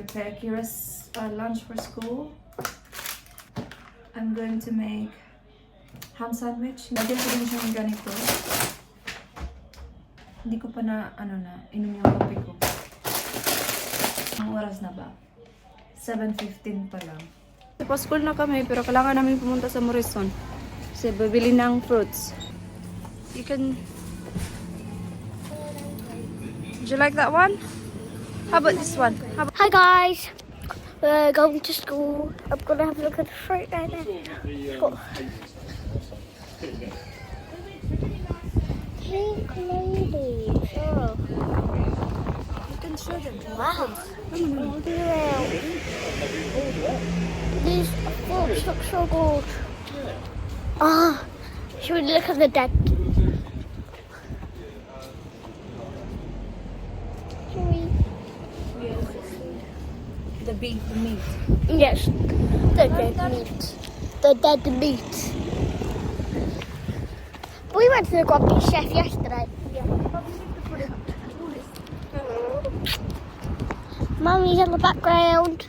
prepare Kira's lunch for school. I'm going to make ham sandwich. Lagyan ko din siya ng ganito. Hindi ko pa inom yung kape ko. Ang oras na ba? 7:15 pa lang. Pa-school na kami pero kailangan namin pumunta sa Morrison. Kasi bibili ng fruits. You can... Would you like that one? How about this one? Hi guys, we're going to school. I'm gonna have a look at the fruit right now. Got pink ladies. Oh, You can show them. wow. Oh, yeah. These fruits look so good. Ah, should we look at the dead? Should we? The meat. Yes, the dead meat. The dead meat. We went to the Grumpy Chef yesterday. Mummy's in the background.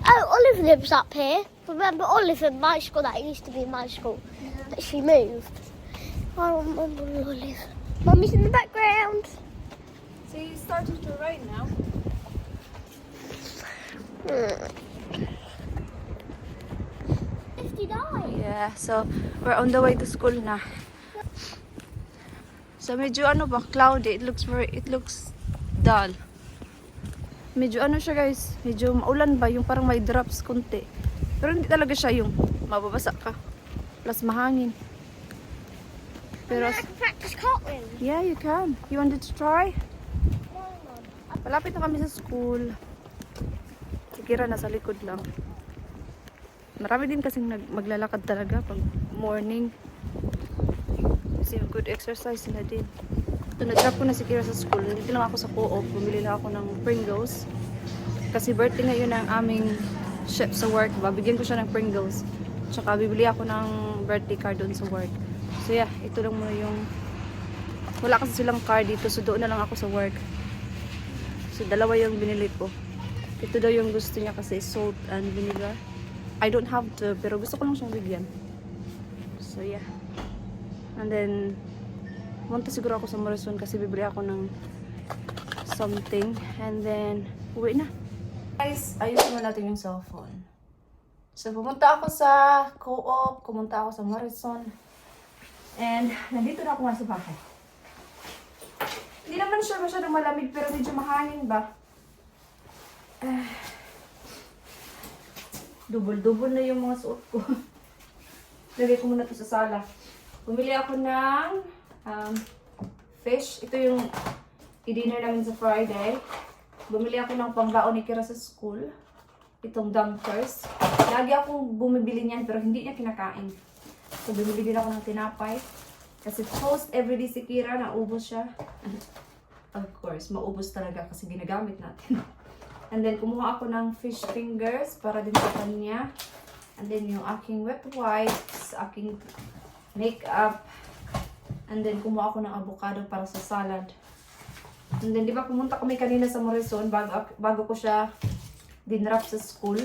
Oh, Olive lives up here. Remember Olive in my school? That used to be my school. But she moved. I remember Olive. Mummy's in the background. So it's starting to rain now. Yeah, so we're on the way to school na. So medyo cloudy. It looks dull. Medyo siya guys, medyo maulan ba, yung parang may drops konti. Pero hindi talaga siya yung mababasa ka. Plus mahangin. Pero I can practice cartwheel. yeah, you can. You wanted to try? Malapit na kami sa school. Si Kira nasa likod lang. Marami din kasing maglalakad talaga pag morning. Kasi good exercise na din. So, nag-drop ko na si Kira sa school. Nandito lang ako sa co-op. Bumili lang ako ng Pringles. Kasi birthday ngayon ng aming chef sa work. Babigyan ko siya ng Pringles. Tsaka bibili ako ng birthday card doon sa work. So yeah, ito lang muna yung... Wala kasi silang card dito. So doon na lang ako sa work. So dalawa yung binili ko. Ito daw yung gusto niya kasi salt and vinegar. I don't have to, pero gusto ko lang siyang bigyan. So yeah. And then, punta siguro ako sa Morrison kasi bibili ako ng something. And then, uwi na. Guys, ayusin na natin yung cellphone. So, pumunta ako sa co-op, pumunta ako sa Morrison. And, nandito na ako nga sa bahay. Hindi naman siya masyadong malamig, pero medyo mahangin ba? Double-double na yung mga suot ko. Lagay ko muna ito sa sala. Bumili ako ng fish. Ito yung i-dinner namin sa Friday. Bumili ako ng pangbaon ni Kira sa school. Itong dunkers. Lagi akong bumibili niyan pero hindi niya kinakain. So, bumili din ako ng tinapay. Kasi toast everyday si Kira, naubos siya. Of course, maubos talaga kasi ginagamit natin. And then, kumuha ako ng fish fingers para din sa kanya. And then, yung aking wet wipes, aking makeup. And then, kumuha ako ng avocado para sa salad. And then, di ba, pumunta kami kanina sa Morrison bago ko siya dinrap sa school.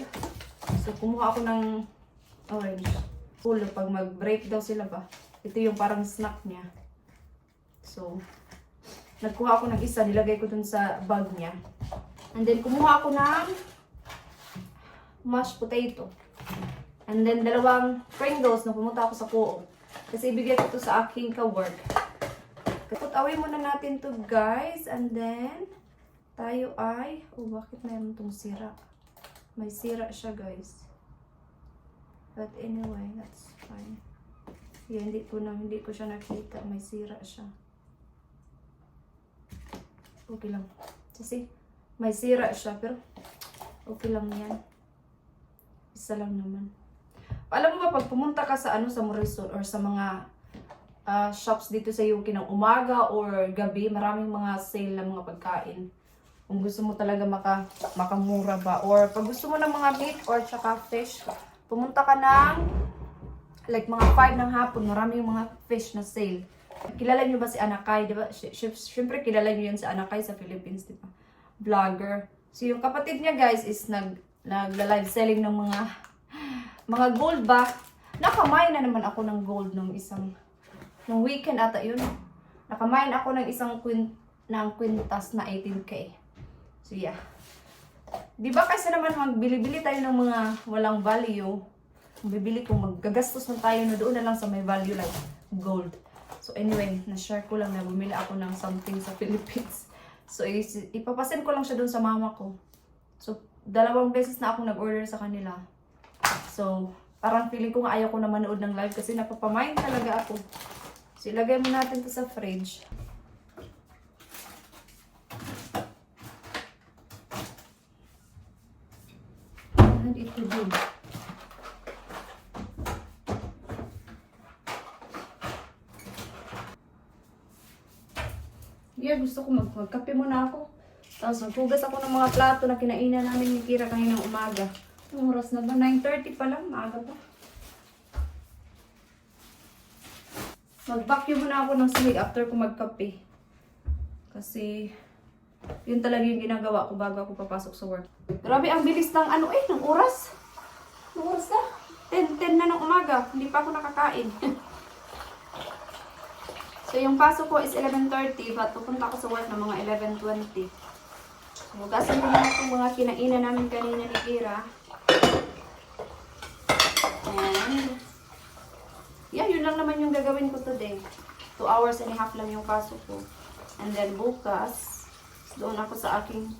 So, kumuha ako ng orange. School, pag mag-break daw sila ba. Ito yung parang snack niya. So, nagkuha ako ng isa, nilagay ko dun sa bag niya. And then, kumuha ako ng mashed potato. And then, dalawang Pringles na pumunta ako sa co-op. Kasi ibigay ko ito sa aking ka-work. Put away muna natin to guys. And then, tayo ay... Oh, bakit mayroon itong sira? May sira siya guys. But anyway, that's fine. Yeah, hindi ko siya nakita. May sira siya. Okay lang. Kasi, may sira siya, pero okay lang yan. Isa lang naman. Alam mo ba, pag pumunta ka sa sa Morrison or sa mga shops dito sa UK ng umaga or gabi, maraming mga sale ng mga pagkain. Kung gusto mo talaga makamura ba, or pag gusto mo ng mga meat or tsaka fish, pumunta ka ng like mga 5 ng hapon, maraming mga fish na sale. Kilala niyo ba si Anakay, di ba? Siyempre kilala niyo yan si Anakay sa Philippines, di ba? Vlogger. So yung kapatid niya guys is nagla-live selling ng mga gold ba? Nakamay na naman ako ng gold nung weekend ata yun. Nakamain ako ng kwintas na 18K. So yeah. Di ba kasi naman magbili-bili tayo ng mga walang value. Bibili ko, maggagastos na tayo na doon na lang sa may value like gold. So anyway, na-share ko lang na bumili ako ng something sa Philippines. So ipapasend ko lang siya doon sa mama ko. So 2 beses na ako nag-order sa kanila. So parang feeling ko nga ayaw ko na manood ng live kasi napapamind talaga ako. So ilagay mo natin to sa fridge. And ito din. Yeah, gusto ko magkape muna ako. Tapos maghugas ako ng mga plato na kinainan namin ni Kira kaninang umaga. Anong oras na ba? 9:30 pa lang. Maaga pa. Mag-vacuum muna ako ng sahig after ko magkape. Kasi yun talaga yung ginagawa ko bago ako papasok sa work. Grabe, ang bilis ng ng oras. Anong oras na? 10 na ng umaga. Hindi pa ako nakakain. So, yung pasok ko is 11:30, but pupunta ako sa work ng mga 11:20. So, hugasan ko na itong mga kinainan namin kanina ni Kira. And, yeah, yun lang naman yung gagawin ko today. 2 hours and a half lang yung pasok ko. And then, bukas, doon ako sa aking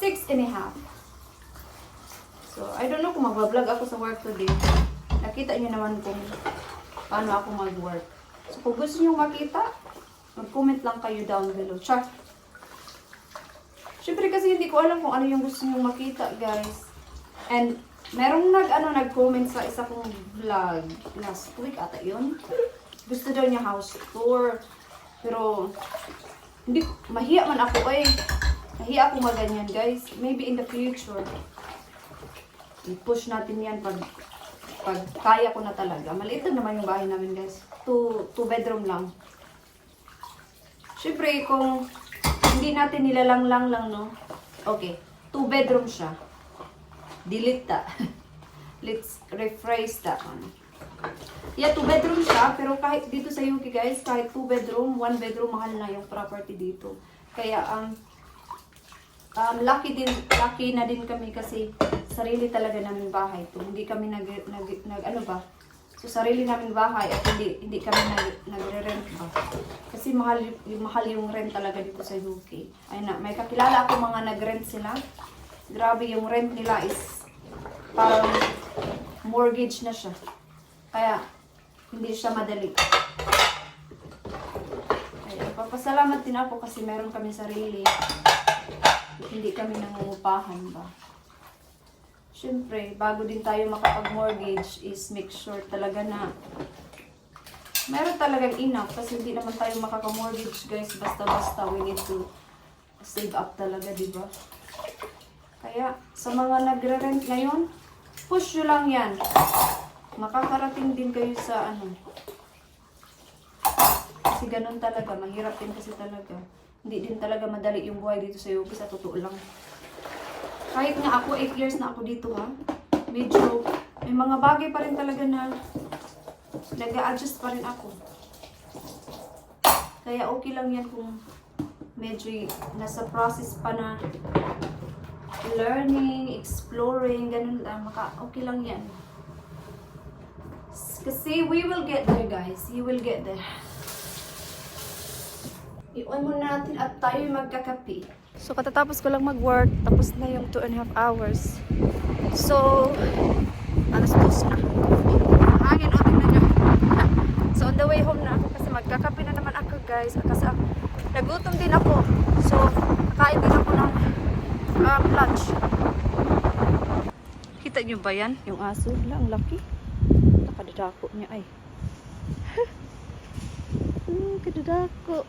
6 and a half. So, I don't know kung mag-vlog ako sa work today. Nakita niyo naman kung paano ako mag-work. So, kung gusto nyo makita, mag-comment lang kayo down below. Char! Siyempre kasi hindi ko alam kung ano yung gusto nyo makita, guys. And, merong nag-comment sa isa kong vlog last week ata yun. Gusto daw niya house tour. Pero, hindi, mahiya man ako eh. Mahiya ako maganyan, guys. Maybe in the future, i-push natin yan pag kaya ko na talaga. Maliit lang naman yung bahay namin, guys. 2 bedroom lang. Siyempre, kung hindi natin nilalanglang lang, no? Okay. 2 bedroom siya. Delete ta. Let's rephrase that one. Yeah, 2 bedroom siya. Pero kahit dito sa UK, guys, kahit 2 bedroom, 1 bedroom, mahal na yung property dito. Kaya, lucky na din kami kasi sarili talaga namin bahay to. Hindi kami So sarili naming bahay at hindi kami nagre-rent ba. Kasi mahal yung rent talaga dito sa UK. Ay na, may kakilala ako mga nag-rent sila. Grabe yung rent nila is parang mortgage na siya. Kaya hindi siya madali. Kaya papasalamat din ako kasi meron kami sarili. Hindi kami nangungupahan ba. Siyempre, bago din tayo makapag-mortgage is make sure talaga na meron talagang enough kasi hindi naman tayo makaka-mortgage, guys, basta-basta. We need to save up talaga, di ba? Kaya, sa mga nagre-rent ngayon, push nyo lang yan. Makakarating din kayo sa kasi ganun talaga, mahirap din kasi talaga. Hindi din talaga madali yung buhay dito sa UK, sa totoo lang. Kahit nga ako, 8 years na ako dito ha, medyo may mga bagay pa rin talaga na nag-a-adjust pa rin ako. Kaya okay lang yan kung medyo nasa process pa na learning, exploring, ganun lang, okay lang yan. Kasi we will get there, guys. You will get there. Iwan muna natin at tayo magkakape. So, katatapos ko lang mag-work, tapos na yung 2.5 hours. So, alas 2 na. Hangin, o, tingnan nyo. So, on the way home na ako kasi magkakape na naman ako, guys. Kasi nagutom din ako. So, kakain din ako ng lunch. Kita nyo ba yan? Yung aso lang, ang laki. Nakadadako niya ay. Kadadako.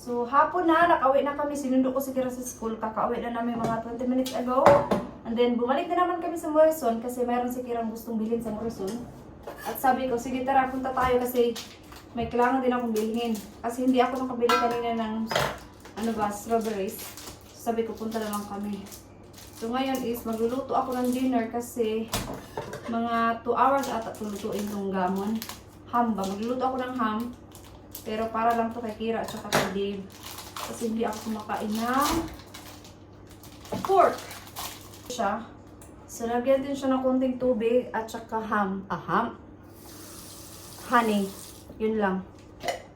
So, hapon na, nakauwi na kami. Sinundo ko si Kira sa school. Kakauwi na namin mga 20 minutes ago. And then, bumalik na naman kami sa Morrison kasi mayroon si Kirang gustong bilhin sa Morrison. At sabi ko, sige tara, punta tayo kasi may kailangan din akong bilhin. Kasi hindi ako nakabili kanina ng strawberries. Sabi ko, punta na lang kami. So ngayon is magluluto ako ng dinner kasi mga 2 hours ata tulutuin tong gamon. Ham ba? Magluluto ako ng ham. Pero para lang to kay Kira at saka kay Dave. Kasi hindi ako kumakain ng pork. Siya. So lagyan din siya ng konting tubig at saka ham. Honey. Yun lang.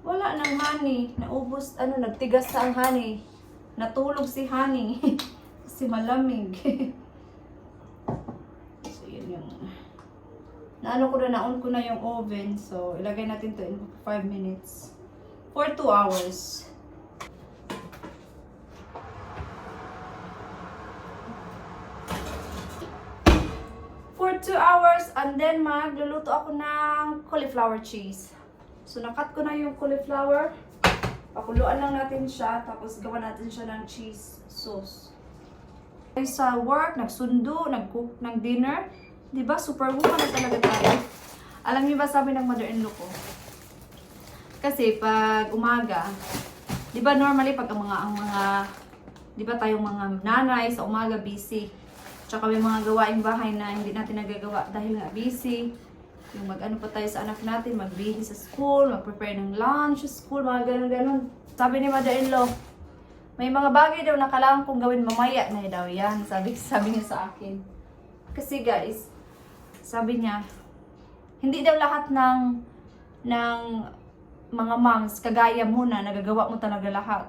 Wala nang honey. Naubos, nagtigas sa ang honey. Natulog si honey. Kasi malamig. So, yun yung... naon ko na yung oven. So, ilagay natin to in 5 minutes. For 2 hours. For 2 hours, and then magluluto ako ng cauliflower cheese. So, nakat ko na yung cauliflower. Pakuluan lang natin siya, tapos gawa natin siya ng cheese sauce. Sa work, nagsundo, nag-cook ng dinner. Diba? Superwoman na talaga tayo. Alam niyo ba sabi ng mother-in-law ko? Kasi pag umaga, diba normally pag ang mga diba tayong mga nanay sa umaga busy. Tsaka may mga gawaing bahay na hindi natin nagagawa dahil nga busy. Yung mag-ano pa tayo sa anak natin, mag-busy sa school, mag-prepare ng lunch sa school, mga ganun-ganun. Sabi ni mother-in-law, may mga bagay daw na kailangan kong gawin mamaya na daw yan. Sabi niya sa akin. Kasi guys, sabi niya, hindi daw lahat ng mga moms, kagaya mo na, nagagawa mo talaga lahat.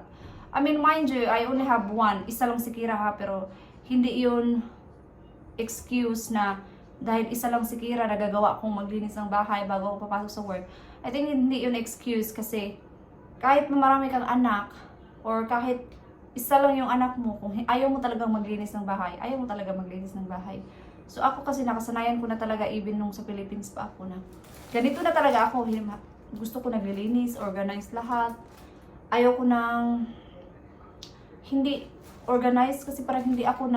I mean, mind you, I only have one. Isa lang si Kira ha, pero hindi yun excuse na dahil isa lang si Kira, nagagawa kong maglinis ng bahay bago ako papasok sa work. I think hindi yun excuse kasi kahit marami kang anak, or kahit isa lang yung anak mo, kung ayaw mo talagang maglinis ng bahay, ayaw mo talaga maglinis ng bahay. So ako kasi nakasanayan ko na talaga even nung sa Philippines pa ako na. Ganito na talaga ako, gusto ko naglilinis, organize lahat. Ayaw ko nang hindi organized kasi parang hindi ako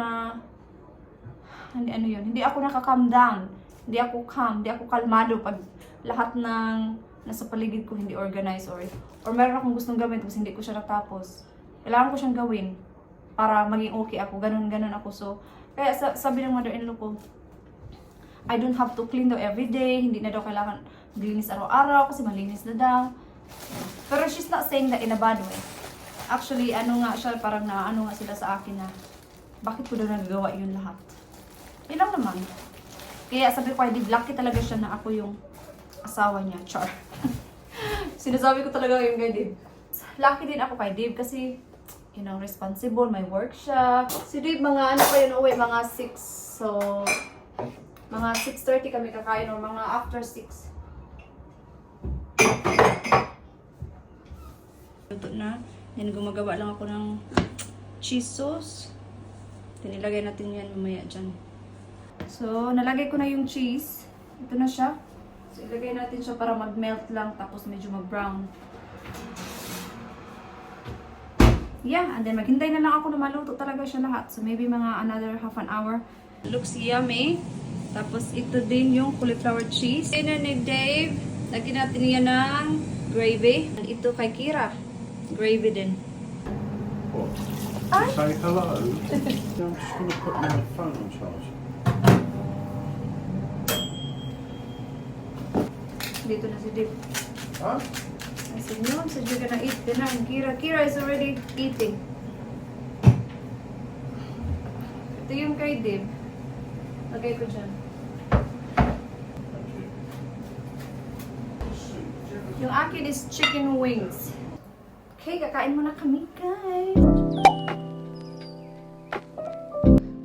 nakaka-calm down. Hindi ako calm, hindi ako kalmado pag lahat ng nasa paligid ko hindi organized or meron akong gustong gawin tapos hindi ko siya natapos. Kailangan ko siyang gawin para maging okay ako. Ganun ako. So, kaya sabi ng mother-in-law ko, I don't have to clean daw every day. Hindi na daw kailangan maglinis araw-araw kasi malinis na daw. Pero she's not saying that in a bad way. Actually, parang nga sila sa akin na bakit ko daw nagagawa yun lahat. Yun lang naman. Kaya sabi ko, hindi lucky talaga siya na ako yung asawa niya. Char. Sinasabi ko talaga yung kay Dave. Lucky din ako kay Dave kasi responsible, may work siya. Si Dave, mga uwi, mga 6. So, mga 6:30 kami kakain or mga after 6. Luto na. Then gumagawa lang ako ng cheese sauce. Then ilagay natin yan mamaya dyan. So, nalagay ko na yung cheese. Ito na siya. So, ilagay natin siya para mag-melt lang tapos medyo mag-brown. Yeah, and then maghintay na lang ako na maluto talaga siya lahat. So, maybe mga another half an hour. Looks yummy. Tapos, ito din yung cauliflower cheese. Dinner ni Dave. Lagyan natin yan ng gravy. And ito kay Kira. Gravy din. What? Ay! Say hello? I'm just going to put my phone on charge. Dito na si Dave. Huh? I said, no, so you're gonna eat dinner. And Kira is already eating. Ito yung kay Dave. Lagay ko dyan. Thank you. Yung akin is chicken wings. Okay, kakain muna kami, guys.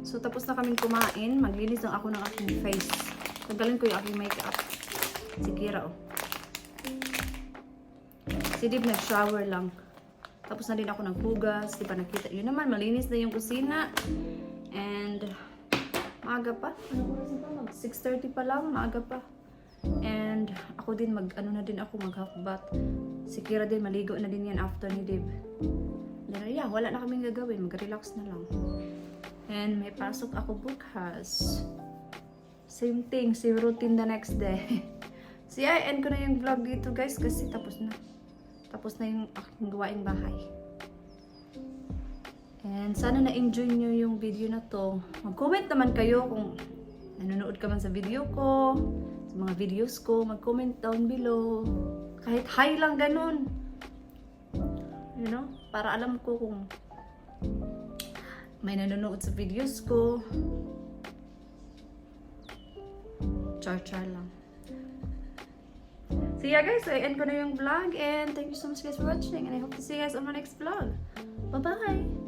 So, tapos na kaming kumain. Maglinis lang ako ng aking face. Tanggalin ko yung aking makeup. Si Kira, oh. Si Dib nag-shower lang. Tapos na din ako naghugas. Di ba nakita? Yun naman, malinis na yung kusina. And, maaga pa. Ano oras na pa? 6:30 pa lang, maaga pa. And, ako din, mag-half bath. Si Kira din, maligo na din yan after ni Dib. Then, yeah, wala na kaming gagawin. Mag-relax na lang. And, may pasok ako bukas. Same thing, same routine the next day. So yeah, end ko na yung vlog dito guys kasi tapos na. Tapos na yung aking gawaing bahay. And sana na-enjoy nyo yung video na to. Mag-comment naman kayo kung nanonood ka man sa video ko, sa mga videos ko. Mag-comment down below. Kahit hi lang ganun. You know? Para alam ko kung may nanonood sa videos ko. Char-char lang. So yeah guys, I end ko na yung vlog and thank you so much guys for watching and I hope to see you guys on my next vlog. Bye-bye!